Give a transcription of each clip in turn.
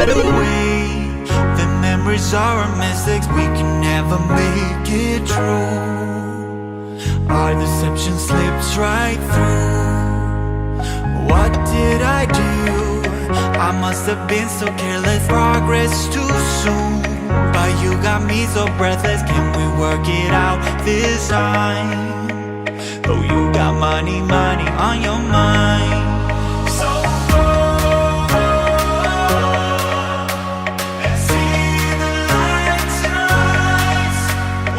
right away. The memories are our mistakes, we can never make it true. Our deception slips right through. What did I do? I must have been so careless, progress too soon. But you got me so breathless, can we work it out this time? Oh, you got money, money on your mind. So go and see the lights and rise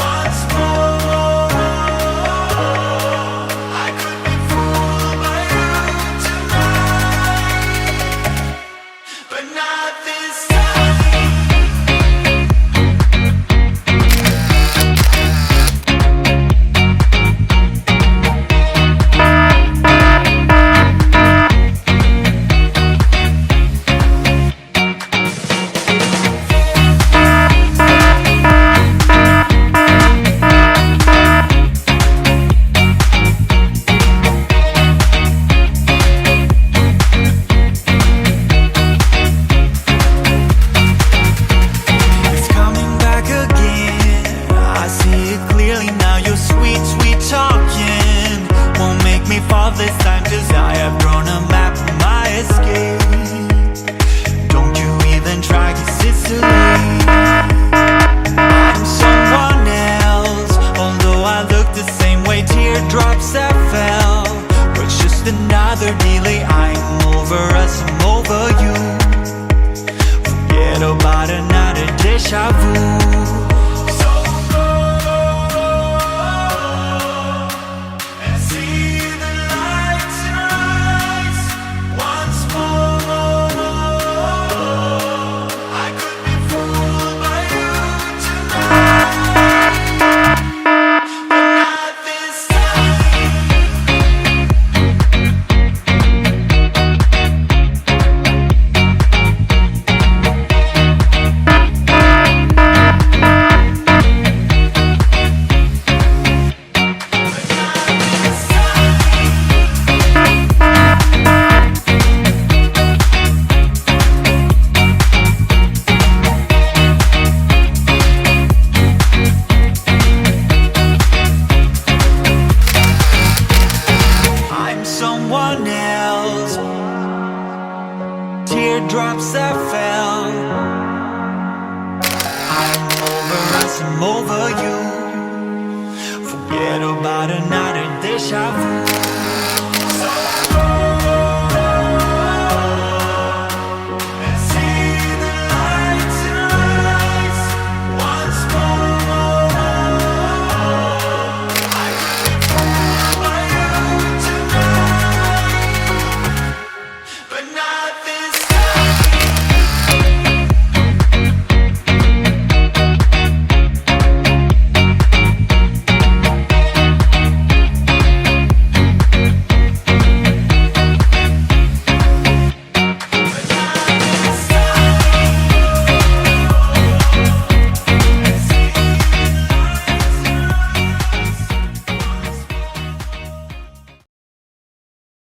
once more. I could be fooled by you tonight, but not this time. This time, 'cause I have drawn a map of my escape. Don't you even try, 'cause it's too late. I'm someone else, although I look the same way. Teardrops that fell, but it's just another delay. I'm over us, I'm over you. Forget about another deja vu. Teardrops that fell. I'm over us, I'm over you. Forget about another deja vu.